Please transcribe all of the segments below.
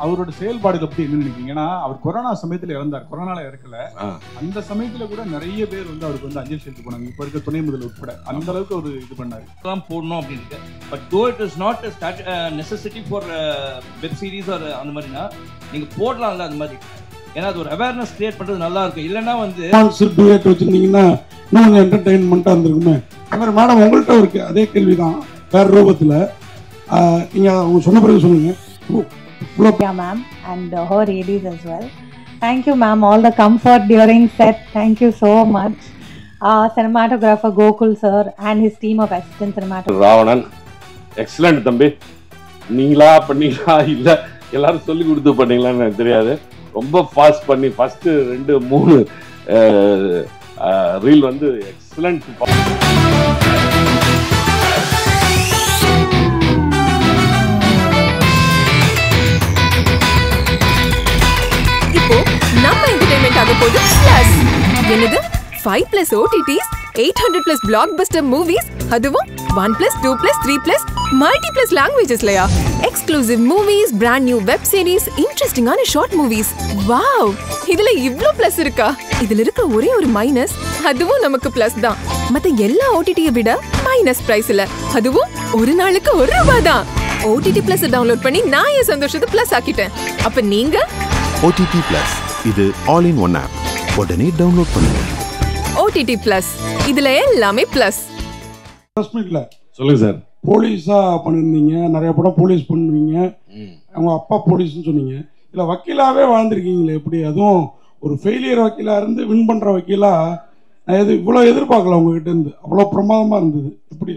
அவரோட செயல்பாடுகளை பத்தி என்ன நினைக்கிறீங்க? ஏன்னா அவர் கொரோனா சமயத்துல இறந்தார், கொரோனால இறக்கல, அந்த சமயத்துல கூட நிறைய பேர் வந்து அவருக்கு வந்து அஞ்சலி செலுத்தி போனாங்க, இப்ப இருக்க துணை முதல்வர் உட்பட. அந்த அளவுக்கு ஒரு இது பண்ணாரு தான் போடணும் அப்படின்னு. But though it is not necessity for web series or அந்த மாதிரினா நீங்க போடலாம்ல அந்த மாதிரி. ஏன்னா அது ஒரு அவேர்னஸ் கிரியேட் பண்றது நல்லா இருக்கும். இல்லைன்னா வந்து டூயட் வச்சிருந்தீங்கன்னா இன்னும் கொஞ்சம் என்டர்டெயின்மெண்ட்டாக இருந்திருக்குமே. அது மாதிரி மேடம் உங்கள்கிட்ட இருக்கு அதே கேள்வி தான் வேற ரூபத்தில். நீங்கள் அவங்க சொன்ன பிறகு சொல்லுங்கள். Yeah, ma'am, and her ladies as well. Thank you, ma'am. All the comfort during set. Thank you so much. Cinematographer Gokul sir and his team of assistant cinematographers. Ravanan excellent தம்பி. நீங்களா பண்ணீங்களா இல்லை எல்லாரும் சொல்லி கொடுத்து பண்ணீங்களான்னு எனக்கு தெரியாது. ரொம்ப ஃபாஸ்ட் பண்ணி ஃபர்ஸ்ட் 2-3 ரீல் வந்து எக்ஸலண்ட். இப்போ நம்ம என்டர்டெயின்மெண்ட் ஆக போகுது பிளஸ். என்னது 5+ OTTs, 800+ blockbuster movies, அதுவும் 1+, 2+, 3+ multi+ languagesலயா? Exclusive movies, brand new web series, இன்ட்ரெஸ்டிங்கான ஷார்ட் மூவிஸ். வாவ், இதுல இவ்ளோ பிளஸ் இருக்கா? இதுல இருக்க ஒரே ஒரு மைனஸ், அதுவும் நமக்கு பிளஸ் தான். மத்த எல்லா OTT-ய விட மைனஸ் பிரைஸ்ல, அதுவும் ஒரு நாளுக்கு ₹1 தான். OTT Plus டவுன்லோட் பண்ணி நான் என் சந்தோஷத்தை பிளஸ் ஆக்கிட்டேன். அப்ப நீங்க OTT Plus இது ஆல் இன் ஒன் ஆப். உடனே டவுன்லோட் பண்ணுங்க. OTT Plus இதுல எல்லாமே பிளஸ். சொல்லுங்க சார். போலீஸா பண்ணிருந்தீங்க, நிறைய படம் போலீஸ் பண்ணுவீங்க, அவங்க அப்பா போலீஸ்ன்னு சொன்னீங்க. இல்லை வக்கீலாவே வாழ்ந்துருக்கீங்களே எப்படி? அதுவும் ஒரு ஃபெயிலியர் வக்கீலா இருந்து வின் பண்ற வக்கீலா நான் இவ்வளோ எதிர்பார்க்கல உங்ககிட்ட இருந்து. அவ்வளோ பிரமாதமா இருந்தது. எப்படி?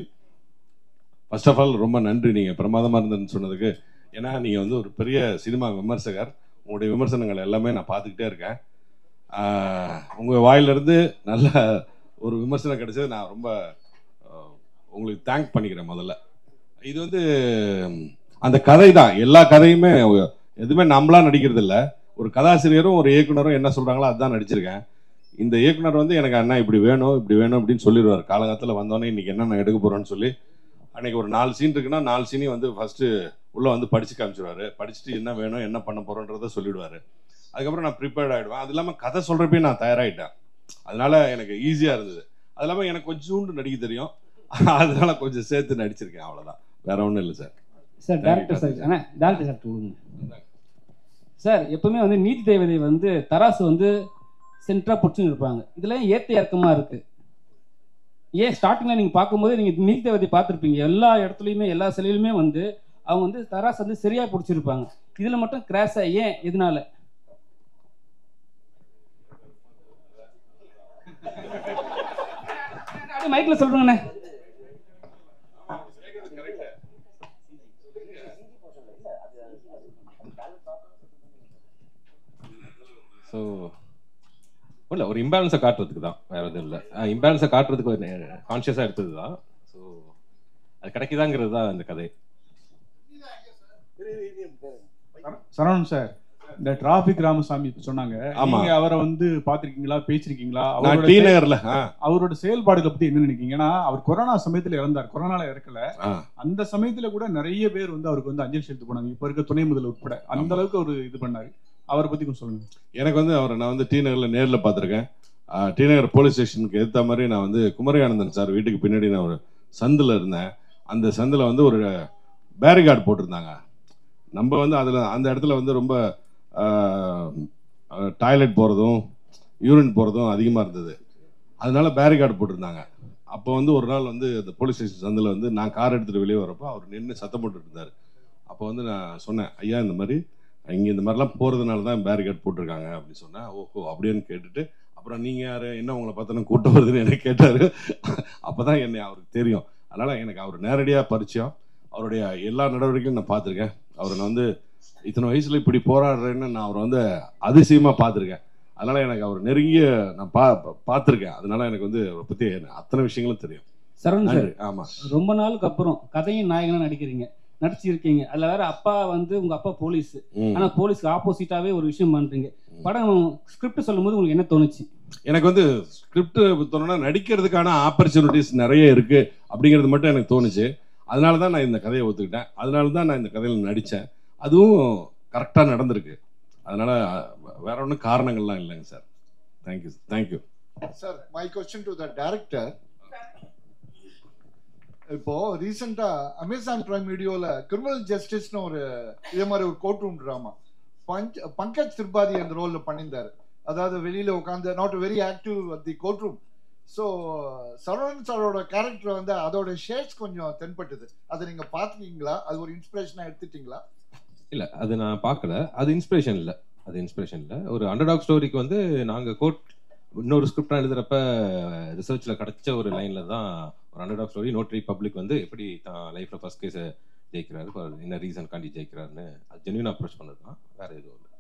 ஃபர்ஸ்ட் ஆஃப் ஆல் ரொம்ப நன்றி நீங்கள் பிரமாதமாக இருந்ததுன்னு சொன்னதுக்கு. ஏன்னா நீங்கள் வந்து ஒரு பெரிய சினிமா விமர்சகர். உங்களுடைய விமர்சனங்கள் எல்லாமே நான் பார்த்துக்கிட்டே இருக்கேன். உங்கள் வாயிலிருந்து நல்ல ஒரு விமர்சனம் கிடைச்சது நான் ரொம்ப உங்களுக்கு தேங்க் பண்ணிக்கிறேன் முதல்ல. இது வந்து அந்த கதை தான். எல்லா கதையுமே எதுவுமே நம்மளா நடிக்கிறது இல்லை. ஒரு கதாசிரியரும் ஒரு இயக்குனரும் என்ன சொல்கிறாங்களோ அதுதான் நடிச்சிருக்கேன். இந்த இயக்குனர் வந்து எனக்கு அண்ணா இப்படி வேணும் இப்படி வேணும் அப்படின்னு சொல்லிடுவார். காலகாலத்தில் வந்தோடனே இன்றைக்கி என்ன நான் எடுக்க போகிறேன்னு சொல்லி அன்றைக்கி ஒரு 4 சீன் இருக்குன்னா 4 சீனையும் வந்து ஃபஸ்ட்டு உள்ளே வந்து படித்து காமிச்சிடுவார். படிச்சுட்டு என்ன வேணும் என்ன பண்ண போகிறோன்றதை சொல்லிவிடுவார். அதுக்கப்புறம் நான் ப்ரிப்பேர்ட் ஆகிடுவேன். அது இல்லாமல் கதை சொல்கிறப்பே நான் தயாராகிட்டேன். அதனால் எனக்கு ஈஸியாக இருந்தது. அது இல்லாமல் எனக்கு கொஞ்சோண்டு நடிக்க தெரியும். அதனால கொஞ்சம் சேர்த்து நடிச்சிருக்கேன், அவ்வளோதான். வேற ஒன்றும் இல்லை sir. Sir director sir director sir கொடுங்க சார். எப்பவுமே வந்து நீதி தேவதை வந்து தராசு வந்து சென்டராக பிடிச்சுன்னு இருப்பாங்க. இதில் ஏற்ற இறக்கமாக இருக்குது. ஏன் ஸ்டார்டிங்கில் நீங்கள் பார்க்கும்போது நீங்கள் நீதி தேவதை பார்த்துருப்பீங்க. எல்லா இடத்துலையுமே எல்லா சிலையிலுமே வந்து அவங்க வந்து தராசு வந்து சரியாக பிடிச்சிருப்பாங்க. இதில் மட்டும் கிராஸாக ஏன்? எதனால? மைக்கில் சொல்கிறேங்கண்ணே. ஸோ இல்லை, ஒரு இம்பேலன்ஸை காட்டுறதுக்கு தான், வேற எதுவும் இல்லை. இம்பேலன்ஸை காட்டுறதுக்கு ஒரு கான்ஷியஸாக எடுத்தது தான். ஸோ அது கிடைக்குதாங்கிறது தான் இந்த கதை. சரவணன் சார், இந்த டிராபிக் ராமசாமி சொன்னாங்க, நீங்க அவரை வந்து பாத்திருக்கீங்களா, பேசிருக்கீங்களா? அவரோட செயல்பாடுகளை பத்தி என்ன நினைக்கிறீங்க? ஏன்னா அவர் கொரோனா சமயத்துல இறந்தார், கொரோனால இறக்கல, அந்த சமயத்துல கூட நிறைய பேர் வந்து அவருக்கு வந்து அஞ்சலி செலுத்தி போனாங்க, இப்ப இருக்க துணை முதல்வர் உட்பட. அந்த அளவுக்கு ஒரு இது பண்ணாரு. அவரை பத்தி கொஞ்சம் சொல்லுங்க. எனக்கு வந்து அவரை நான் வந்து டி நகர்ல நேரில் பார்த்துருக்கேன். டி நகர் போலீஸ் ஸ்டேஷனுக்கு ஏற்ற மாதிரி நான் வந்து குமரியானந்தன் சார் வீட்டுக்கு பின்னாடி நான் ஒரு சந்தில் இருந்தேன். அந்த சந்தில் வந்து ஒரு பேரிகார்டு போட்டிருந்தாங்க. நம்ம வந்து அதில் அந்த இடத்துல வந்து ரொம்ப டாய்லெட் போகிறதும் யூரின் போகிறதும் அதிகமாக இருந்தது. அதனால பேரிகார்டு போட்டிருந்தாங்க. அப்போ வந்து ஒரு நாள் வந்து அந்த போலீஸ் ஸ்டேஷன் சந்தில் வந்து நான் கார் எடுத்துகிட்டு வெளியே வரப்போ அவர் நின்று சத்தம் போட்டுட்டு இருந்தார். அப்போ வந்து நான் சொன்னேன், ஐயா இந்த மாதிரி இங்கே இந்த மாதிரிலாம் போகிறதுனால தான் பேரிகார்டு போட்டிருக்காங்க அப்படின்னு சொன்னேன். ஓஹோ அப்படின்னு கேட்டுட்டு, அப்புறம் நீங்கள் யார், என்ன உங்களை பார்த்தோன்னா கூட்டம் வருதுன்னு என்ன கேட்டார். அப்போ தான் என்னை அவருக்கு தெரியும். அதனால் எனக்கு அவர் நேரடியாக பரிச்சயம். அவருடைய எல்லா நடவடிக்கையும் நான் பார்த்துருக்கேன். அவரை நான் வந்து இத்தனை வயசில் இப்படி போராடுறேன்னு நான் அவரை வந்து அதிசயமாக பார்த்துருக்கேன். அதனால் எனக்கு அவர் நெருங்கிய நான் பார்த்துருக்கேன். அதனால எனக்கு வந்து அவரை பற்றி அத்தனை விஷயங்களும் தெரியும். சரவணன் சார், ஆமாம், ரொம்ப நாளுக்கு அப்புறம் கதையும் நாயகனாக நடிச்சிருக்கீங்க. அதில் வேற அப்பா வந்து உங்க அப்பா போலீஸ், ஆனால் போலீஸ்க்கு ஆப்போசிட்டாவே ஒரு விஷயம் பண்றீங்க. படம் ஸ்கிரிப்ட் சொல்லும் போது உங்களுக்கு என்ன தோணுச்சு? எனக்கு வந்து ஸ்கிரிப்ட் தோணுனா நடிக்கிறதுக்கான ஆப்பர்ச்சுனிட்டிஸ் நிறைய இருக்கு அப்படிங்கிறது மட்டும் எனக்கு தோணுச்சு. அதனால தான் நான் இந்த கதையை ஒத்துக்கிட்டேன். அதனால தான் நான் இந்த கதையில் நடித்தேன். அதுவும் கரெக்டாக நடந்திருக்கு. அதனால வேற ஒன்றும் காரணங்கள்லாம் இல்லைங்க sir. Thank you thank you sir. My question to the director. இப்போ ரீசெண்டா அமேசான் பிரைம் வீடியோல கிரிமினல் ஜஸ்டிஸ்னு ஒரு இதே மாதிரி ஒரு court room drama Pankaj Tripathi அந்த ரோல்ல பண்ணியிருந்தாரு. அதாவது வெளியில உட்காந்து not very active at the court room. So Saravanan சாரோட கேரக்டர் வந்து அதோட ஷேட்ஸ் கொஞ்சம் தென்பட்டுது. அதை நீங்க பாத்துக்கீங்களா? அது ஒரு இன்ஸ்பிரேஷனா எடுத்துட்டீங்களா? இல்லை, அது நான் பார்க்கல. அது இன்ஸ்பிரேஷன் இல்லை. ஒரு அண்டர்டாக் ஸ்டோரிக்கு வந்து நாங்கள் கோர்ட் இன்னொரு ஸ்கிரிப்டாக எழுதுறப்ப ரிசர்ச்சில் கிடைச்ச ஒரு லைனில் தான் ஒரு அண்டர்டாக் ஸ்டோரி. நோட்ரி பப்ளிக் வந்து எப்படி தான் லைஃப்பில் ஃபர்ஸ்ட் கேஸை ஜெயிக்கிறாரு, என்ன ரீசன் காண்டி ஜெயிக்கிறாருன்னு அது ஜென்யூன் அப்ரோச் பண்ணது தான், வேற எதுவும் இல்லை.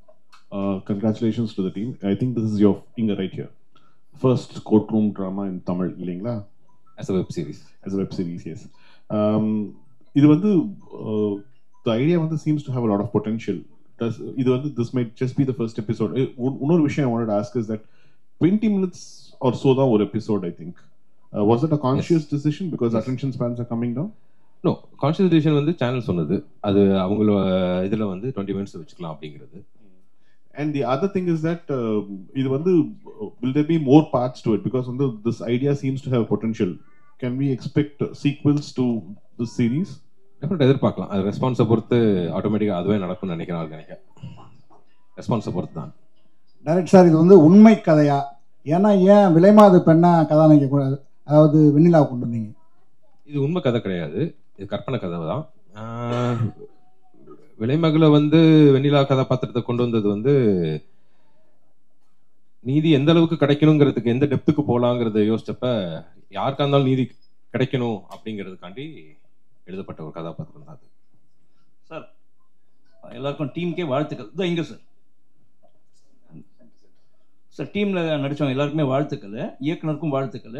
Congratulations to the team. I think this is your finger right here. First courtroom drama in Tamil, இல்லைங்களா? As a web series. Yes. இது வந்து the idea வந்து seems to have a lot of potential. இது வந்து this might just be the first episode. இன்னொரு விஷயம் I wanted to ask is that 20 minutes or so தான் ஒரு episode, I think. Was it a conscious decision because attention spans are coming down? No, conscious decision வந்து channel சொன்னது. அது அவங்களோட இதில் வந்து 20 minutes வச்சுக்கலாம் அப்படிங்கிறது. And the other thing is that இது வந்து will there be more parts to it because வந்து this idea seems to have potential. Can we expect sequels to this series? டெஃபினட்டாக எதிர்பார்க்கலாம். அது ரெஸ்பான்ஸை பொறுத்து ஆட்டோமேட்டிக்காக அதுவே நடக்கும்னு நினைக்கிறேன். ரெஸ்பான்ஸை பொறுத்து தான். டைரக்ட் சார், இது வந்து உண்மை கதையா? ஏன்னா ஏன் விலைமாது பெண்ணா கதாநாயகி கூடாது, அதாவது வெண்ணிலா கொண்டு வந்தீங்க? இது உண்மை கதை கிடையாது, இது கற்பனை கதை தான். விலைமகளை வந்து வெண்ணிலா கதாபாத்திரத்தை கொண்டு வந்தது வந்து நீதி எந்த அளவுக்கு கிடைக்கணுங்கிறதுக்கு, எந்த டெப்த்துக்கு போகலாங்கிறத யோசிச்சப்ப யாருக்கா இருந்தாலும் நீதி கிடைக்கணும் அப்படிங்கிறதுக்காண்டி எழுதப்பட்ட ஒரு கதாபாத்திரம் தான் அது. சார் எல்லாருக்கும் டீமுக்கே வாழ்த்துக்கள். இதோ இங்கே சார் டீமில் நடித்தவங்க எல்லாருக்குமே வாழ்த்துக்கள், இயக்குனருக்கும் வாழ்த்துக்கள்.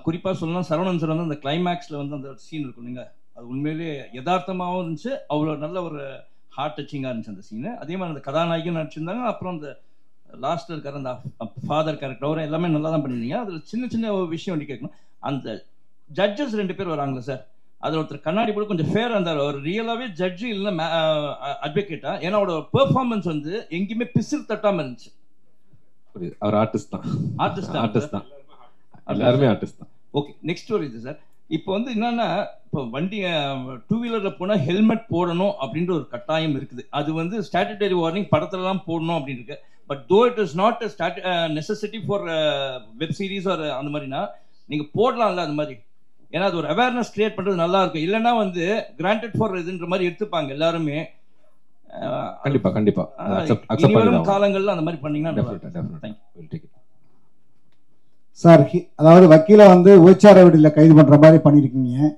குறிப்பாக சொல்லலாம், சரவணன் சார் வந்து அந்த கிளைமேக்ஸில் வந்து அந்த சீன் இருக்கும் இல்லைங்க, அது உண்மையிலேயே யதார்த்தமாகவும் இருந்துச்சு, அவ்வளோ நல்ல ஒரு ஹார்ட் டச்சிங்காக இருந்துச்சு அந்த சீனு. அதே மாதிரி அந்த கதாநாயகியும் நடிச்சிருந்தாங்க. அப்புறம் அந்த லாஸ்ட்டில் இருக்கிற அந்த ஃபாதர் கேரக்டர் அவரும் எல்லாமே நல்லா தான் பண்ணியிருந்தீங்க. அதில் சின்ன சின்ன ஒரு விஷயம் ஒன்று கேட்கணும். அந்த ஜட்ஜஸ் 2 பேர் வராங்களே சார், அதில் ஒருத்தர் கண்ணாடி போட்டு கொஞ்சம் ஃபேராக இருந்தார். அவர் ரியலாகவே ஜட்ஜு இல்லைன்னா அட்வொகேட்டா, ஏன்னா அவரோட பெர்ஃபார்மன்ஸ் வந்து எங்கேயுமே பிசில் தட்டாமல் இருந்துச்சு. அவர் ஆர்டிஸ்ட் தான். எல்லாருமே ஆர்டிஸ்ட் தான். ஓகே, நெக்ஸ்ட் ஒரு இது சார். இப்போ வந்து என்னன்னா, இப்போ வண்டி 2 வீலரில் போனால் ஹெல்மெட் போடணும் அப்படின்ற ஒரு கட்டாயம் இருக்குது. அது வந்து ஸ்டாட்டுட்டரி வார்னிங் படத்துலலாம் போடணும் அப்படின்னு இருக்கு. But though it is not necessity for web series ஒரு அந்த மாதிரினா நீங்கள் போடலாம்ல அது மாதிரி. ஏன்னா அது ஒரு அவேர்னஸ் கிரியேட் பண்ணுறது நல்லா இருக்கும். இல்லைன்னா வந்து கிராண்டட் ஃபார் இதுன்ற மாதிரி எடுத்துப்பாங்க எல்லாருமே. கண்டிப்பா வரும் காலங்கள்ல அந்த மாதிரி பண்ணீங்கன்னா சார். அதாவது வக்கீல வந்து விபச்சார வீடுல கைது பண்ற மாதிரி பண்ணிருக்கீங்க,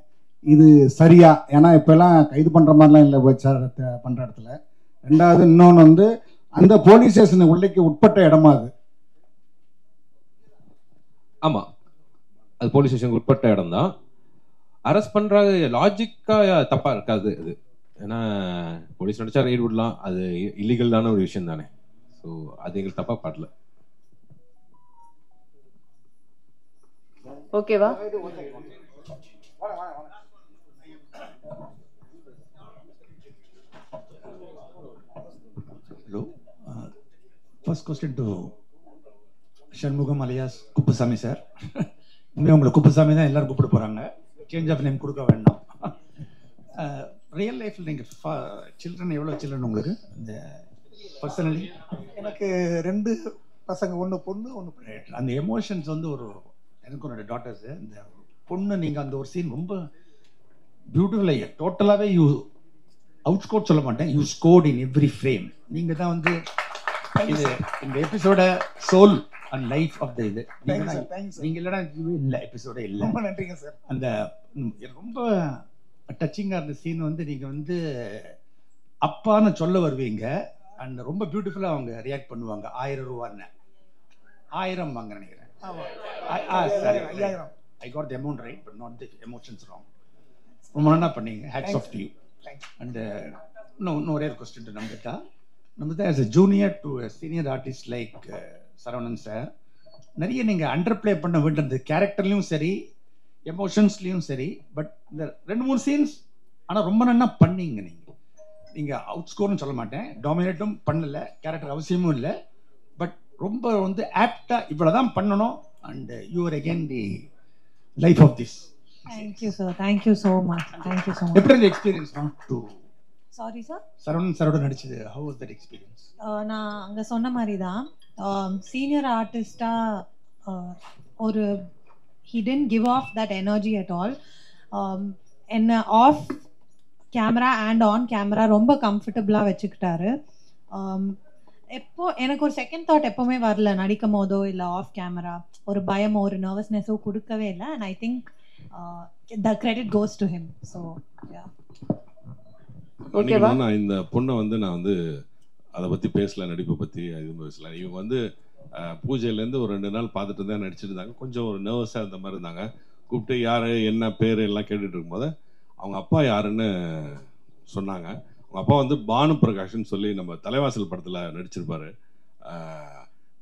இது சரியா? ஏன்னா இப்ப எல்லாம் கைது பண்ற மாதிரிலாம் இல்லை விபச்சாரத்தை பண்ற இடத்துல. ரெண்டாவது இன்னொன்று வந்து அந்த போலீஸ் ஸ்டேஷன் உள்ளைக்கு உட்பட்ட இடமா அது? ஆமா, அது போலீஸ் ஸ்டேஷனுக்கு உட்பட்ட இடம் தான். அரெஸ்ட் பண்ற லாஜிக்கா தப்பா இருக்காது அது. ஏன்னா போலீஸ் நடிச்சா ரெய்டு விடலாம், அது இல்லீகலான ஒரு விஷயம் தானே. ஸோ அது எங்களுக்கு தப்பா பாடல. ஓகேவா? Hello, first question to Shanmugam alias Kuppusamy sir. உண்மையாக உங்களை குப்புசாமி தான் எல்லாரும் கூப்பிட போகிறாங்க, சேஞ்ச் ஆஃப் நேம் கொடுக்க வேண்டாம். ரியல் லைஃப்பில் நீங்கள் சில்ட்ரன் எவ்வளோ சில்ட்ரன் உங்களுக்கு இந்த பர்சனலி? எனக்கு 2 பசங்க, 1 பொண்ணு 1 பையன். அந்த எமோஷன்ஸ் வந்து ஒரு எனக்கு ஒரு டாட்டர்ஸு. இந்த பொண்ணு நீங்கள் அந்த ஒரு சீன் ரொம்ப பியூட்டிஃபுல்லாக டோட்டலாகவே யூ அவுட் ஸ்கோர் சொல்ல மாட்டேன், you scored in every frame. நீங்கள் தான் வந்து இது இந்த எபிசோட soul and life of the இது. நீங்கள் இல்லைனா இதுவே இல்லை, எபிசோடே இல்லை. ரொம்ப நன்றிங்க சார். அந்த ரொம்ப டச்சிங்காக இருந்த சீன் வந்து நீங்கள் வந்து அப்பான்னு சொல்ல வருவீங்க அண்ட் ரொம்ப பியூட்டிஃபுல்லாக அவங்க ரியாக்ட் பண்ணுவாங்க. 1000 ரூபான்னு 1000 வாங்க நினைக்கிறேன். சரி, I got the amount right but not the emotions wrong. ரொம்ப நல்லா பண்ணீங்க, hats off to you. And இன்னும் ஒரே ஒரு கொஸ்டின் டு நம்பிட்டா. நம்ம as a junior to senior artist like Saravanan sir, நிறைய நீங்கள் அண்டர் பிளே பண்ண வேண்டியது கேரக்டர்லையும் சரி எமோஷன்ஸ்லையும் சரி. பட் இந்த 2-3 சீன்ஸ் ஆனால் ரொம்ப நல்லா பண்ணீங்க நீங்கள். நீங்கள் அவுட் ஸ்கோர்னு சொல்ல மாட்டேன், டாமினேட்டும் பண்ணல, கேரக்டர் அவசியமும் இல்லை, பட் ரொம்ப வந்து ஆப்டாக இவ்வளோ தான் பண்ணணும். And you're again the life of this. Thank you sir, thank you so much, thank you so much. எப்படி இருந்த experience to sorry sir, Saravanan சாரோட நடிச்சது? How was that experience? நான் அங்கே சொன்ன மாதிரி தான் சீனியர் ஆர்டிஸ்டாக ஒரு he didn't give off that energy at all. என்ன off camera and on camera ரொம்ப கம்ஃபர்டபுளாக வச்சுக்கிட்டாரு. எப்போ எனக்கு ஒரு செகண்ட் தாட் எப்போவுமே வரல நடிக்கும் போதோ இல்லை ஆஃப் கேமரா ஒரு பயமோ ஒரு நர்வஸ்னஸோ கொடுக்கவே இல்லை. And I think the credit goes to him. So ஓகேவா? நான் இந்த பொண்ணை வந்து நான் வந்து அதை பற்றி பேசல, நடிப்பை பற்றி எதுவும் பேசல. இவங்க வந்து பூஜையிலேருந்து ஒரு 2 நாள் பார்த்துட்டு தான் நடிச்சிட்டு இருந்தாங்க. கொஞ்சம் ஒரு நர்வஸாக இருந்த மாதிரி இருந்தாங்க. கூப்பிட்டு யார் என்ன பேர் எல்லாம் கேட்டுட்டு இருக்கும்போது அவங்க அப்பா யாருன்னு சொன்னாங்க. அவங்க அப்பா வந்து பானு பிரகாஷ்னு சொல்லி நம்ம தலைவாசல் படத்தில் நடிச்சிருப்பாரு.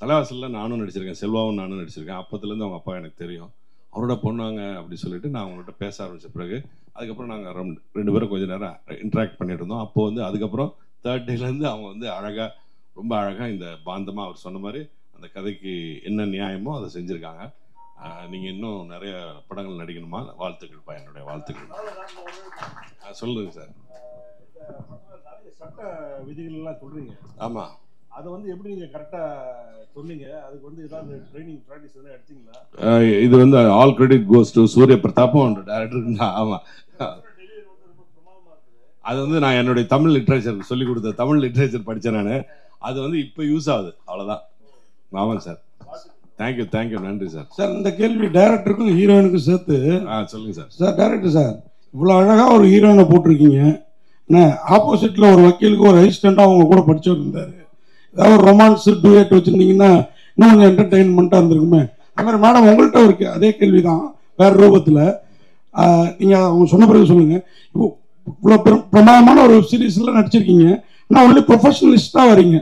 தலைவாசலில் நானும் நடிச்சிருக்கேன், செல்வாவும் நானும் நடிச்சிருக்கேன். அப்போத்துலேருந்து அவங்க அப்பா எனக்கு தெரியும். அவரோட பொண்ணாங்க அப்படி சொல்லிட்டு நான் அவங்கள்ட்ட பேச ஆரம்பித்த பிறகு அதுக்கப்புறம் நாங்கள் 2 பேரும் கொஞ்சம் நேரம் இன்ட்ராக்ட் பண்ணிட்டு இருந்தோம். அப்போ வந்து அதுக்கப்புறம் 3rd டேலேருந்து அவங்க வந்து அழகாக, ரொம்ப அழகாக இந்த பாந்தமாக அவர் சொன்ன மாதிரி அந்த கதைக்கு என்ன நியாயமோ அதை செஞ்சுருக்காங்க. நீங்கள் இன்னும் நிறைய படங்கள் நடிக்கணுமா? வாழ்த்துக்கள்ப்பா, என்னுடைய வாழ்த்துக்கள். சொல்லுங்க சார். சட்ட விதிகள்லாம் சொல்கிறீங்க. ஆமாம், அதை வந்து எப்படி நீங்கள் கரெக்டாக சொன்னீங்க? அதுக்கு வந்து ஏதாவது ட்ரைனிங் ப்ராக்டிஸ் எதாவது எடுத்தீங்களா? இது வந்து ஆல் கிரெடிட் கோஸ் டு சூரிய பிரதாப்பும் டேரக்டருக்கு தான். ஆமாம், அது வந்து நான் என்னுடைய தமிழ் லிட்ரேச்சர் சொல்லிக் கொடுத்த தமிழ் லிட்ரேச்சர் படித்தேன் நான். அது வந்து இப்போ யூஸ் ஆகுது, அவ்வளோதான். ஆமாம் சார், தேங்க்யூ தேங்க்யூ, நன்றி சார். சார் இந்த கேள்வி டைரக்டருக்கும் ஹீரோயினுக்கும் சேர்த்து. சொல்லுங்கள் சார். சார் டைரக்டர் சார், இவ்வளோ அழகாக ஒரு ஹீரோயினை போட்டிருக்கீங்க. ஆப்போசிட்டில் ஒரு வக்கீலுக்கு ஒரு அசிஸ்டண்ட்டாக அவங்க கூட படிச்சவர் இருந்தார். ஏதாவது ஒரு ரொமான்ஸ் டூயட் வச்சுருந்தீங்கன்னா இன்னும் கொஞ்சம் என்டர்டெயின்மெண்ட்டாக இருந்திருக்குமே. அது மாதிரி மேடம் உங்கள்கிட்ட ஒரு அதே கேள்வி தான் வேறு ரூபத்தில். நீங்கள் அவங்க சொன்ன பிறகு சொல்லுங்கள். இப்போ இவ்வளோ பிரமாதமான ஒரு வெப் சீரிஸில் நடிச்சிருக்கீங்க, ஆனால் ஒன்லி ப்ரொஃபஷனலிஸ்டாக வரீங்க.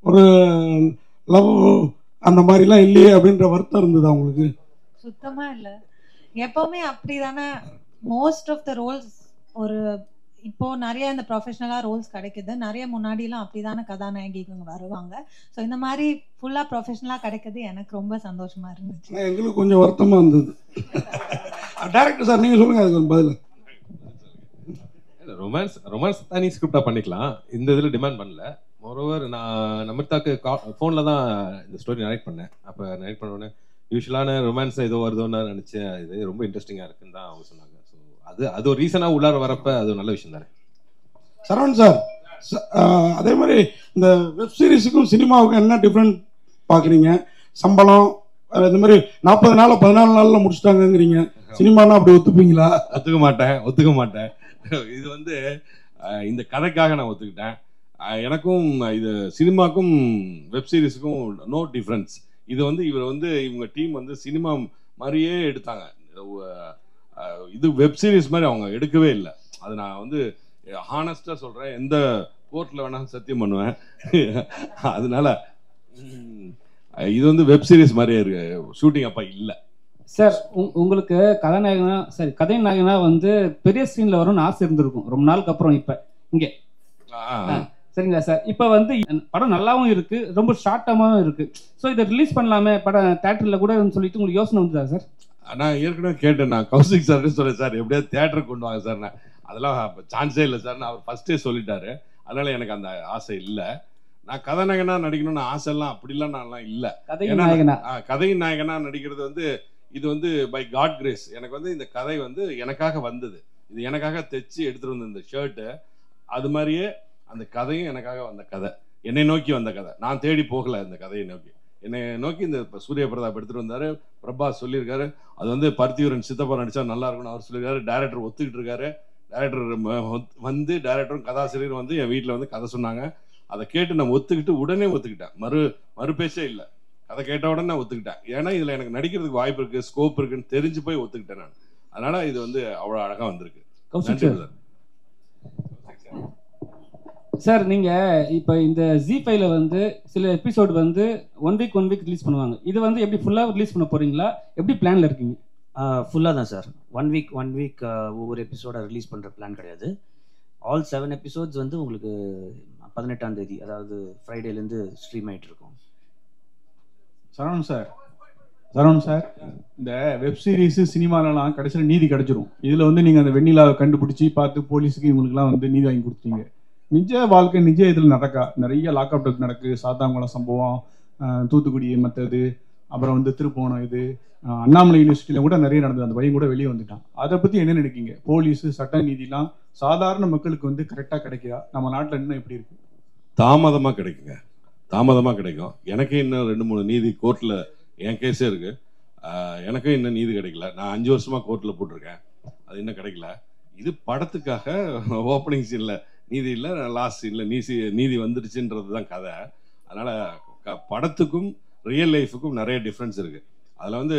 ஒரு லவ் அந்த மாதிரிலாம் இல்லையே அப்படின்ற வருத்தம் இருந்தது அவங்களுக்கு? சுத்தமா இல்லை, எப்பவுமே அப்படி தானே. மோஸ்ட் ஆஃப் த ரோல்ஸ் ஒரு இப்போ நிறைய இந்த ப்ரொஃபஷனலாக ரோல்ஸ் கிடைக்குது. நிறைய முன்னாடிலாம் அப்படி தானே கதாநாயகிங்க வருவாங்க. ஸோ இந்த மாதிரி ஃபுல்லாக ப்ரொஃபஷனலாக கிடைக்கிறது எனக்கு ரொம்ப சந்தோஷமா இருந்துச்சு. எங்களுக்கு கொஞ்சம் வருத்தமாக இருந்தது. டைரக்டர் சார் நீங்கள் சொல்லுங்கள், அதுக்கு ஒரு பதில். ரொமான்ஸ் தனி ஸ்கிரிப்டாக பண்ணிக்கலாம், இந்த இதில் டிமாண்ட் பண்ணல. மோரோவர் நான் நமிதாக்கு ஃபோனில் தான் இந்த ஸ்டோரி நரேட் பண்ணேன். அப்போ நரேட் பண்ணோடனே யூஸ்வலான ரொமான்ஸ் ஏதோ வருதோன்னு நினச்சேன். இது ரொம்ப இன்ட்ரெஸ்டிங்காக இருக்குன்னு தான் அவங்க சொன்னாங்க. ஸோ அது ஒரு ரீசனாக உள்ளார வரப்ப அது நல்ல விஷயம் தானே. சரவணன் சார், அதே மாதிரி இந்த வெப் சீரிஸுக்கும் சினிமாவுக்கும் என்ன டிஃப்ரெண்ட் பார்க்குறீங்க? சம்பளம் இந்த மாதிரி 40 நாள் 14 நாளில் முடிச்சுட்டாங்கங்கிறீங்க. சினிமானா அப்படி ஒத்துப்பீங்களா? ஒத்துக்க மாட்டேன். இது வந்து இந்த கதைக்காக நான் ஒத்துக்கிட்டேன். எனக்கும் இது சினிமாக்கும் வெப் சீரிஸுக்கும் நோ டிஃப்ரென்ஸ். இது வந்து இவர் வந்து இவங்க டீம் வந்து சினிமா மாதிரியே எடுத்தாங்க. இது வெப் சீரிஸ் மாதிரி அவங்க எடுக்கவே இல்லை. அது நான் வந்து ஹானஸ்டாக சொல்கிறேன், எந்த கோர்ட்டில் வேணாலும் சத்தியம் பண்ணுவேன். அதனால இது வந்து வெப் சீரிஸ் மாதிரியே இருக்கு, ஷூட்டிங் அப்போ இல்லை. சார் உங்களுக்கு கதாநாயகனா சரி கதை நாயகனா வந்து பெரிய ஸ்க்ரீனில் வரும்னு ஆசை இருந்திருக்கும் ரொம்ப நாளுக்கு அப்புறம். இப்போ இங்கே சரிங்களா சார், இப்போ வந்து படம் நல்லாவும் இருக்கு, ரொம்ப ஷார்ட்டாகவும் இருக்கு. ஸோ இதை ரிலீஸ் பண்ணலாமே படம் தேட்டரில் கூட சொல்லிட்டு உங்களுக்கு யோசனை வந்துதா சார்? நான் ஏற்கனவே கேட்டேன், நான் கௌசிக் சார்னு சொல்றேன், சார் எப்படியாவது தேட்டருக்கு கொண்டு வாங்க சார். அதெல்லாம் சான்ஸே இல்லை சார், அவர் ஃபர்ஸ்டே சொல்லிட்டாரு. அதனால எனக்கு அந்த ஆசை இல்லை. நான் கதாநாயகனா நடிக்கணும்னு ஆசைலாம் அப்படிலாம் நான்லாம் இல்லை. கதையின் நாயகனா நடிக்கிறது வந்து இது வந்து பை காட் கிரேஸ். எனக்கு வந்து இந்த கதை வந்து எனக்காக வந்தது, இது எனக்காக தைச்சு எடுத்துட்டு வந்த இந்த ஷர்ட்டு. அது மாதிரியே அந்த கதையும் எனக்காக வந்த கதை, என்னை நோக்கி வந்த கதை. நான் தேடி போகல இந்த கதையை நோக்கி, என்னை நோக்கி இந்த சூரிய பிரதாப் எடுத்துட்டு வந்தாரு. பிரபாஸ் சொல்லியிருக்காரு அது வந்து பருத்தியூரன் சித்தப்பா நடிச்சா நல்லா இருக்கும்னு அவர் சொல்லியிருக்காரு. டைரக்டர் ஒத்துக்கிட்டு இருக்காரு. டைரக்டர் வந்து டைரக்டரும் கதாசிரியரும் வந்து என் வீட்டில் வந்து கதை சொன்னாங்க. அதை கேட்டு நான் ஒத்துக்கிட்டு உடனே ஒத்துக்கிட்டேன். மறு பேச்சே இல்லை. அதை கேட்ட உடனே நான் ஒத்துக்கிட்டேன். ஏன்னா இதில் எனக்கு நடிக்கிறதுக்கு வாய்ப்பு இருக்குது, ஸ்கோப் இருக்குன்னு தெரிஞ்சு போய் ஒத்துக்கிட்டேன் நான். அதனால இது வந்து அவ்வளோ அழகாக வந்திருக்கு. சார் நீங்கள் இப்போ இந்த ஜி5ல வந்து சில எபிசோடு வந்து ஒன் வீக் ரிலீஸ் பண்ணுவாங்க. இது வந்து எப்படி ஃபுல்லாக ரிலீஸ் பண்ண போகிறீங்களா? எப்படி பிளானில் இருக்கீங்க? ஃபுல்லாக தான் சார். ஒன் வீக் ஒவ்வொரு எபிசோட ரிலீஸ் பண்ணுற பிளான் கிடையாது. ஆல் 7 எபிசோட்ஸ் வந்து உங்களுக்கு 18ஆம் தேதி அதாவது ஃப்ரைடேலேருந்து ஸ்ட்ரீம் ஆகிட்டு இருக்கும். சரவணன் சார், இந்த வெப் சீரிஸ் சினிமாலலாம் கடைசியில் நீதி கிடைச்சிரும். இதில் வந்து நீங்கள் அந்த வெண்ணிலாவை கண்டுபிடிச்சி பார்த்து போலீஸுக்கு இவங்களுக்குலாம் வந்து நீதி வாங்கி கொடுத்தீங்க. நிஜ வாழ்க்கை நிஜ இதில் நிறைய லாக்அப் டெத் நடக்கு. சாத்தாங்குளம் சம்பவம், தூத்துக்குடி மற்றது, அப்புறம் வந்து திருப்போணம், இது அண்ணாமலை யூனிவர்சிட்டியில் கூட நிறைய நடந்தது. அந்த பையன் கூட வெளியே வந்துட்டான். அதை பற்றி என்ன நினைக்கிங்க? போலீஸு சட்ட நீதிலாம் சாதாரண மக்களுக்கு வந்து கரெக்டாக கிடைக்குதா? நம்ம நாட்டில் இன்னும் எப்படி இருக்கு? தாமதமாக கிடைக்குங்க, தாமதமாக கிடைக்கும். எனக்கே இன்னும் 2-3 நீதி கோர்ட்டில் என் கேஸே இருக்குது. எனக்கும் இன்னும் நீதி கிடைக்கல. நான் 5 வருஷமாக கோர்ட்டில் போட்டிருக்கேன், அது இன்னும் கிடைக்கல. இது படத்துக்காக ஓப்பனிங் சீனில் நீதி இல்லை, லாஸ்ட் சீனில் நீதி வந்துடுச்சுன்றது தான் கதை. அதனால் படத்துக்கும் ரியல் லைஃபுக்கும் நிறைய டிஃப்ரென்ஸ் இருக்குது. அதில் வந்து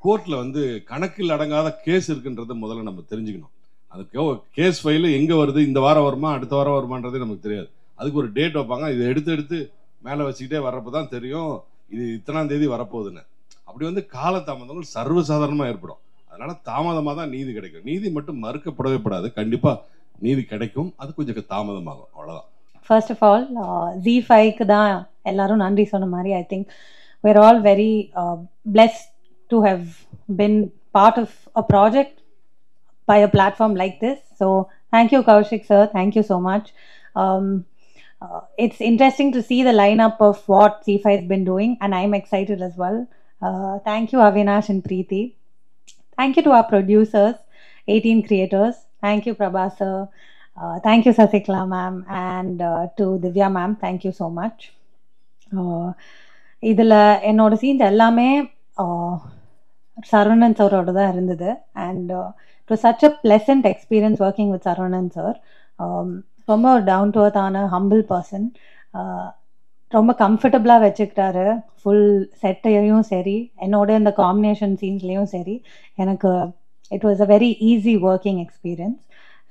கோர்ட்டில் வந்து கணக்கில் அடங்காத கேஸ் இருக்குன்றதை முதல்ல நம்ம தெரிஞ்சுக்கணும். அந்த கேஸ் ஃபைலு எங்கே வருது, இந்த வாரம் வருமா அடுத்த வாரம் வருமானதே நமக்கு தெரியாது. அதுக்கு ஒரு டேட் வைப்பாங்க, இதை எடுத்து மேலே வச்சுக்கிட்டே வர்றப்போ தான் தெரியும் இது இத்தனாம் தேதி வரப்போகுதுன்னு. அப்படி வந்து காலதாமதங்கள் சர்வசாதாரணமாக ஏற்படும். அதனால தாமதமாக தான் நீதி கிடைக்கும். நீதி மட்டும் மறுக்கப்படவே படாது, கண்டிப்பாக நீதி கிடைக்கும். அது கொஞ்சம் தாமதமாகும், அவ்வளோதான். ஃபர்ஸ்ட் ஆஃப் ஆல் ZEE5க்கு தான் எல்லாரும் நன்றி சொன்ன மாதிரி I think we're all very blessed to have been part of a project by a platform like this. So thank you Kaushik sir, thank you so much. It's interesting to see the lineup of what ZEE5 has been doing and I'm excited as well. Thank you Avinash and Preeti. Thank you to our producers, 18 creators. Thank you Prabha sir. Thank you Sasikla ma'am and to Divya ma'am, thank you so much. இதில் என்னோட scenes எல்லாமே சரவணன் சாரோட தான் இருந்தது. And it was such a pleasant experience working with Saravanan sir. ரொம்ப ஒரு down to அர்த்தான humble person. ரொம்ப கம்ஃபர்டபுளாக வச்சுக்கிட்டாரு ஃபுல் செட்டையும் சரி, என்னோட இந்த காம்பினேஷன் சீன்ஸ்லேயும் சரி. எனக்கு it was a very easy working experience.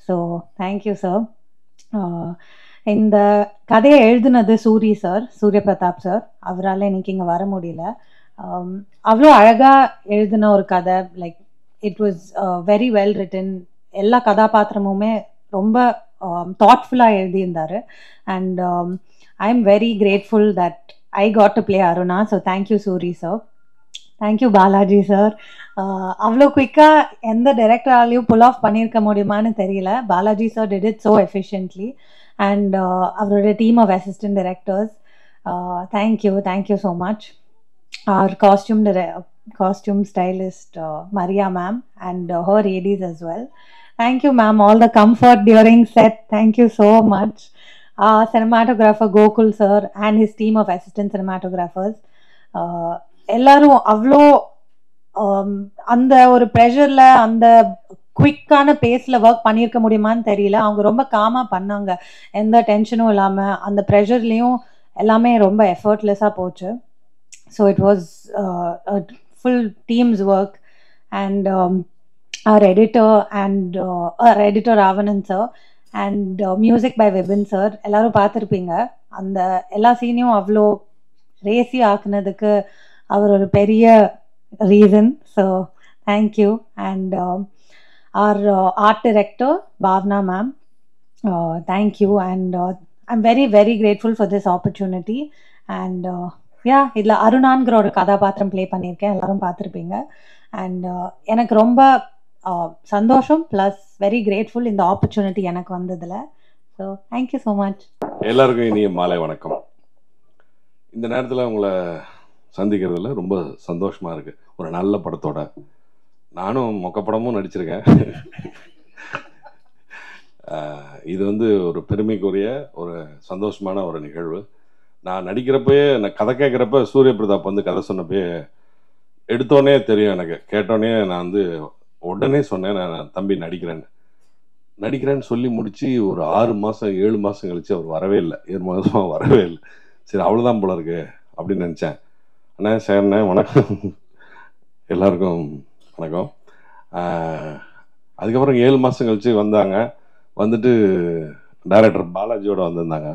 So thank you sir. இந்த கதையை எழுதுனது சூரிய பிரதாப் சார். அவரால் இன்னைக்கு இங்கே வர முடியல. அவ்வளோ அழகாக எழுதின ஒரு கதை. Like it was very well written. எல்லா கதாபாத்திரமுமே ரொம்ப தாட்ஃபுல்லாக எழுதியிருந்தார். And I am very grateful that I got to play Aruna. So thank you Suri sir. Thank you Balaji sir. அவ்வளோ குயிக்காக எந்த டைரக்டராலையும் புல் ஆஃப் பண்ணியிருக்க முடியுமான்னு தெரியல. Balaji sir did it so efficiently. And our team of assistant directors, thank you so much. Our costume stylist Maria ma'am and her ADs as well. Thank you ma'am, all the comfort during set, thank you so much. Cinematographer Gokul sir and his team of assistant cinematographers, ellarum avlo அந்த ஒரு ப்ரெஷரில் அந்த குவிக்கான பேஸில் work பண்ணியிருக்க முடியுமான்னு தெரியல. அவங்க ரொம்ப காமாக பண்ணாங்க, எந்த டென்ஷனும் இல்லாமல். அந்த ப்ரெஷர்லேயும் எல்லாமே ரொம்ப எஃபர்ட்லெஸ்ஸாக போச்சு. So it was full team's work. And our editor Ravanan sir and music by Vipin sir. எல்லோரும் பார்த்துருப்பீங்க. அந்த எல்லா சீனையும் அவ்வளோ ரேசி ஆக்குனதுக்கு அவர் ஒரு பெரிய reason. So thank you. And our art director Bhavna ma'am, thank you. And I'm very very grateful for this opportunity. And yeah, idla அருணான்கிற ஒரு கதாபாத்திரம் play பண்ணியிருக்கேன், எல்லாரும் பார்த்துருப்பீங்க. அண்ட் எனக்கு ரொம்ப சந்தோஷம் ப்ளஸ் வெரி கிரேட்ஃபுல் இந்த ஆப்பர்ச்சுனிட்டி எனக்கு வந்ததில். So thank you so much. எல்லாருக்கும் இனிய மாலை வணக்கம். இந்த நேரத்தில் உங்களை சந்திக்கிறதுல ரொம்ப சந்தோஷமாக இருக்குது. ஒரு நல்ல படத்தோட நானும் மொக்கப்படமும் நடிச்சிருக்கேன். இது வந்து ஒரு பெருமைக்குரிய ஒரு சந்தோஷமான ஒரு நிகழ்வு. நான் நடிக்கிறப்பயே, நான் கதை கேட்குறப்ப சூரிய பிரதாப் வந்து கதை சொன்னப்பே எடுத்தோடனே தெரியும் எனக்கு. கேட்டோடனே நான் வந்து உடனே சொன்னேன், நான் தம்பி நடிக்கிறேன்னு சொல்லி முடித்து ஒரு 6 மாதம் 7 மாதம் கழித்து அவர் வரவே இல்லை. 7 மாதமாக வரவே இல்லை. சரி அவ்வளோதான் போல இருக்கு அப்படின்னு நினச்சேன். அண்ணா சேர்ண்ணே வணக்கம், எல்லாருக்கும் வணக்கம். அதுக்கப்புறம் 7 மாதம் கழிச்சு வந்தாங்க. வந்துட்டு டைரக்டர் பாலாஜியோட வந்திருந்தாங்க.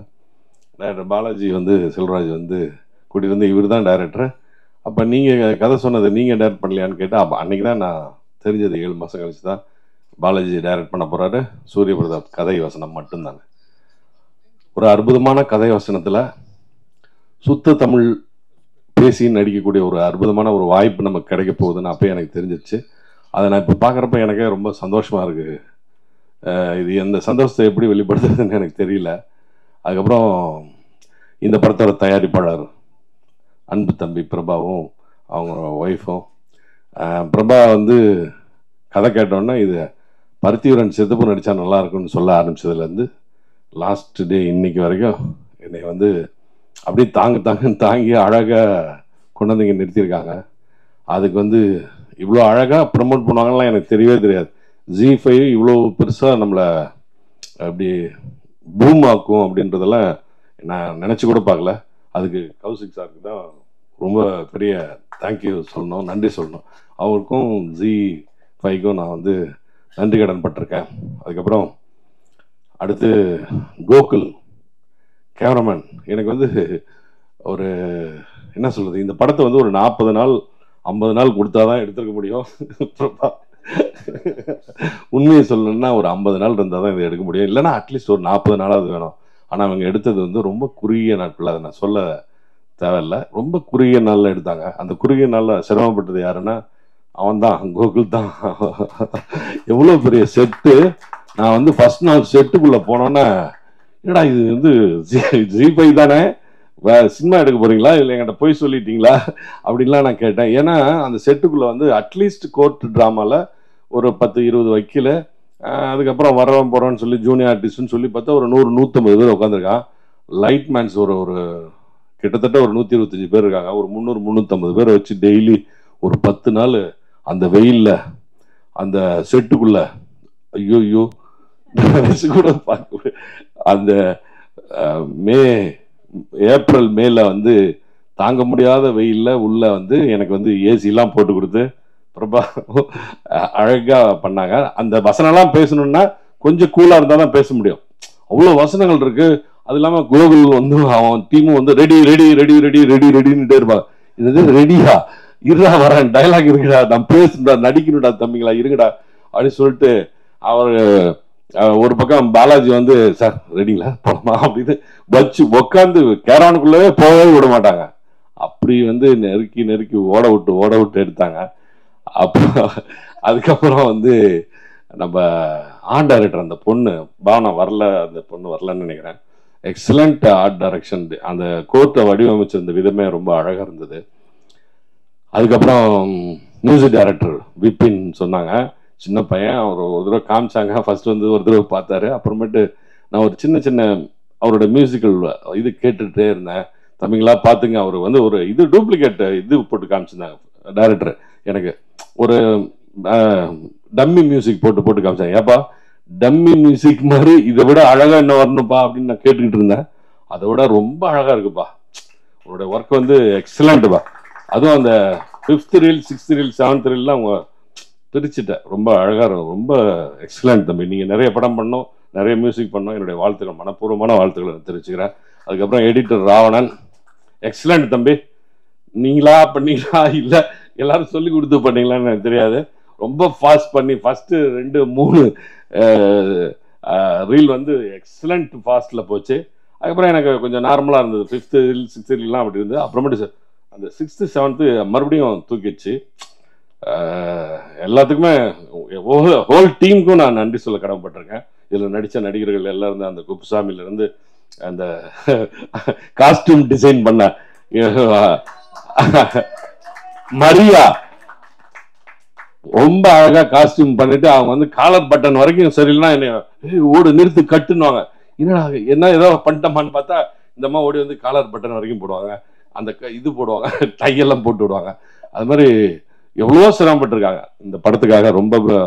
டைரக்டர் பாலாஜி வந்து செல்வராஜ் வந்து கூட்டிகிட்டு வந்து இவர் தான் டைரக்டர், அப்போ நீங்கள் கதை சொன்னதை நீங்கள் டைரக்ட் பண்ணலையான்னு கேட்டால் அப்போ அன்றைக்கி தான் நான் தெரிஞ்சது. 7 மாதம் கழிச்சு தான் பாலாஜி டைரக்ட் பண்ண போகிறாரு. சூரிய பிரதாப் கதை வசனம் மட்டும்தாங்க. ஒரு அற்புதமான கதை வசனத்தில் சுத்த தமிழ் பேசி நடிக்கக்கூடிய ஒரு அற்புதமான ஒரு வாய்ப்பு நமக்கு கிடைக்க போகுதுன்னு அப்போ எனக்கு தெரிஞ்சிருச்சு. அதை நான் இப்போ பார்க்குறப்ப எனக்கே ரொம்ப சந்தோஷமாக இருக்குது. இது எந்த சந்தோஷத்தை எப்படி வெளிப்படுத்துறதுன்னு எனக்கு தெரியல. அதுக்கப்புறம் இந்த படத்தோட தயாரிப்பாளர் அன்பு தம்பி பிரபாவும் அவங்க ஒய்ஃபும், பிரபா வந்து கதை கேட்டோன்னா இது பருத்திவரன் சித்தப்பு நடித்தா நல்லா இருக்கும்னு சொல்ல ஆரம்பிச்சதுலேருந்து லாஸ்ட் டே இன்னைக்கு வரைக்கும் என்னை வந்து அப்படியே தாங்கி அழகாக கொண்டு வந்து இங்கே நிறுத்தியிருக்காங்க. அதுக்கு வந்து இவ்வளோ அழகாக ப்ரமோட் பண்ணுவாங்கலாம் எனக்கு தெரியவே தெரியாது. Zee5 இவ்வளோ பெருசாக நம்மளை அப்படி பூம் ஆக்கும் அப்படின்றதெல்லாம் நான் நினச்சி கூட பார்க்கல. அதுக்கு கௌசிக் சாருக்கு தான் ரொம்ப பெரிய தேங்க்யூ சொல்லணும், நன்றி சொல்லணும். அவருக்கும் Zee5க்கும் நான் வந்து நன்றி கடன் பட்டிருக்கேன். அதுக்கப்புறம் அடுத்து கோகுல் கேமராமேன். எனக்கு வந்து ஒரு என்ன சொல்கிறது, இந்த படத்தை வந்து ஒரு 40 நாள் 50 நாள் கொடுத்தா தான் எடுத்துருக்க முடியும். உண்மையை சொல்லணும்னா ஒரு 50 நாள் இருந்தால் தான் இதை எடுக்க முடியும், இல்லைன்னா அட்லீஸ்ட் ஒரு 40 நாளாவது வேணும். ஆனால் அவங்க எடுத்தது வந்து ரொம்ப குறுகிய நாட்கள், அதை நான் சொல்ல தேவையில்லை, ரொம்ப குறுகிய நாளில் எடுத்தாங்க. அந்த குறுகிய நாளில் சிரமப்பட்டது யாருன்னா அவன் தான், கோகுல் தான். எவ்வளோ பெரிய செட்டு. நான் வந்து ஃபர்ஸ்ட் நாள் செட்டுக்குள்ளே போனோன்னே என்னடா இது வந்து Zee5 தானே, சினிமா எடுக்க போறீங்களா இல்லை என்கிட்ட போய் சொல்லிட்டீங்களா அப்படின்லாம் நான் கேட்டேன். ஏன்னா அந்த செட்டுக்குள்ளே வந்து அட்லீஸ்ட் கோர்ட் ட்ராமாவில் ஒரு 10-20 வக்கீல், அதுக்கப்புறம் வரவன் போகிறோன்னு சொல்லி ஜூனியர் ஆர்டிஸ்ட்னு சொல்லி பார்த்தா ஒரு 100-150 பேர் உட்காந்துருக்கான். லைட் மேன்ஸ் ஒரு கிட்டத்தட்ட ஒரு 125 பேர் இருக்காங்க. ஒரு 300-350 பேரை வச்சு டெய்லி ஒரு 10 நாள் அந்த வெயிலில் அந்த செட்டுக்குள்ள ஐயோ கூட பார்க்க அந்த ஏப்ரல் மேல வந்து தாங்க முடியாத வெயில்ல உள்ள வந்து எனக்கு வந்து ஏசிலாம் போட்டு கொடுத்து பிரபா அழகா பண்ணாங்க. அந்த வசனம்லாம் பேசணும்னா கொஞ்சம் கூலா இருந்தா தான் பேச முடியும், அவ்வளோ வசனங்கள் இருக்கு. அது இல்லாமல் கோகுல் வந்து அவன் டீமும் வந்து ready ready ready ready ready ரெடின்னுட்டே இருப்பாங்க. இது ரெடியா இருடா வரேன், டைலாக் இருக்குடா, நான் பேசுடா, நடிக்கணும்டா தம்பிங்களா இருங்கடா அப்படின்னு சொல்லிட்டு அவர் ஒரு பக்கம் பாலாஜி வந்து சார் ரெடிங்களா போகலாமா அப்படின்னு வச்சு உட்காந்து கேரானுக்குள்ளவே போகவே விட மாட்டாங்க. அப்படி வந்து நெருக்கி ஓட விட்டு எடுத்தாங்க. அப்புறம் அதுக்கப்புறம் வந்து நம்ம ஆர்ட் டைரக்டர் அந்த பொண்ணு பாவனா வரல, அந்த பொண்ணு வரலன்னு நினைக்கிறேன். Excellent art direction. அந்த கோர்ட்டை வடிவமைச்சிருந்த விதமே ரொம்ப அழகாக இருந்தது. அதுக்கப்புறம் மியூசிக் டைரக்டர் விபின் சொன்னாங்க, சின்ன பையன், அவர் ஒரு தடவை காமிச்சாங்க. ஃபர்ஸ்ட் வந்து ஒரு தடவை பார்த்தாரு. அப்புறமேட்டு நான் ஒரு சின்ன அவரோட மியூசிக்கல் இது கேட்டுகிட்டே இருந்தேன். தம்பிங்களா பார்த்துங்க, அவர் வந்து ஒரு இது டூப்ளிகேட் இது போட்டு காமிச்சிருந்தாங்க டைரக்டர். எனக்கு ஒரு டம்மி மியூசிக் போட்டு காமிச்சாங்க. ஏப்பா டம்மி மியூசிக் மாதிரி இதை விட அழகா என்ன வரணும்ப்பா அப்படின்னு நான் கேட்டுக்கிட்டு இருந்தேன். அதை விட ரொம்ப அழகா இருக்குப்பா, அவரோட ஒர்க் வந்து எக்ஸலண்ட்டுப்பா. அதுவும் அந்த 5th reel 6th reel 7th ரீல்லாம் அவங்க பிரிச்சுட்டேன். ரொம்ப அழகா இருக்கும், ரொம்ப எக்ஸலண்ட் தம்பி. நீங்கள் நிறைய படம் பண்ணோம், நிறைய மியூசிக் பண்ணோம். என்னுடைய வாழ்த்துக்கள், மனப்பூர்வமான வாழ்த்துக்களை தெரிவிச்சுக்கிறேன். அதுக்கப்புறம் எடிட்டர் ராவணன், எக்ஸலண்ட் தம்பி. நீங்களா பண்ணீங்களா இல்லை எல்லாரும் சொல்லி கொடுத்து பண்ணீங்களான்னு எனக்கு தெரியாது. ரொம்ப ஃபாஸ்ட் பண்ணி ஃபர்ஸ்ட் 2-3 ரீல் வந்து எக்ஸலண்ட் ஃபாஸ்ட்டில் போச்சு. அதுக்கப்புறம் எனக்கு கொஞ்சம் நார்மலாக இருந்தது. 5th ரீல் 6th ரீல்லாம் அப்படி இருந்தது. அப்புறமேட்டு அந்த 6th 7th மறுபடியும் தூக்கிடுச்சு. எல்லாத்துக்குமே ஹோல் டீமுக்கும் நான் நன்றி சொல்ல கடமைப்பட்டிருக்கேன். இதில் நடித்த நடிகர்கள் எல்லாம் இருந்து அந்த குப்புசாமியிலேருந்து அந்த காஸ்டியூம் டிசைன் பண்ண மரியா ரொம்ப அழகா காஸ்டியூம் பண்ணிட்டு அவங்க வந்து காலர் பட்டன் வரைக்கும் சரியில்லைன்னா என்ன ஓடு நிறுத்து கட்டுனுவாங்க. என்ன ஏதோ பண்ணிட்டோமான்னு பார்த்தா இந்த மாதிரி ஓடி வந்து காலர் பட்டன் வரைக்கும் போடுவாங்க, அந்த இது போடுவாங்க, டையெல்லாம் போட்டு விடுவாங்க. அது மாதிரி எவ்வளோ சிரமப்பட்டிருக்காங்க இந்த படத்துக்காக.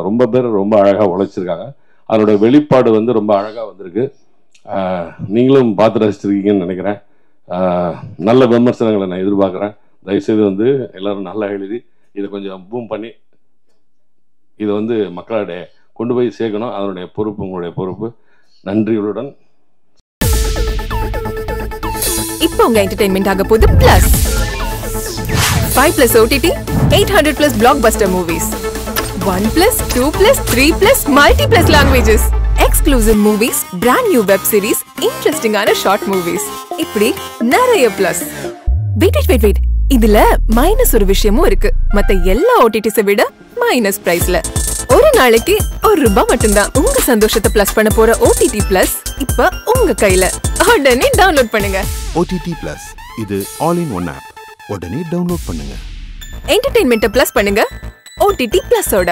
ரொம்ப பேர் ரொம்ப அழகாக உழைச்சிருக்காங்க. அதனோட வெளிப்பாடு வந்து ரொம்ப அழகாக வந்திருக்கு. நீங்களும் பார்த்து ரசிச்சிருக்கீங்கன்னு நினைக்கிறேன். நல்ல விமர்சனங்களை நான் எதிர்பார்க்குறேன். தயவுசெய்து வந்து எல்லாரும் நல்லா எழுதி இதை கொஞ்சம் பூம் பண்ணி இதை வந்து மக்களிடையே கொண்டு போய் சேர்க்கணும். அதனுடைய பொறுப்பு உங்களுடைய பொறுப்பு. நன்றிகளுடன். இப்போ உங்க என்டர்டெயின்மெண்ட் ஆக போகுது Plus 5+ OTT 800+ blockbuster movies 1+, 2+, 3+, multi+ languages. Exclusive movies, brand new web series, interesting-ஆன short movies. இப்படி நிறைய plus. Wait. இதுல மைனஸ் ஒரு விஷயமும் இருக்கு. மத்த எல்லா OTTs விட மைனஸ் பிரைஸ்ல. ஒரு நாளைக்கு ₹1 மட்டும்தான். உங்க சந்தோஷத்தை பிளஸ் பண்ண போற OTT Plus இப்ப உங்க கையில. உடனே டவுன்லோட் பண்ணுங்க. OTT Plus இது ஆல் இன் ஒன் ஆப். உடனே டவுன்லோட் பண்ணுங்க. என்டர்டெயின்மெண்ட்டை பிளஸ் பண்ணுங்க OTT Plus ஓட.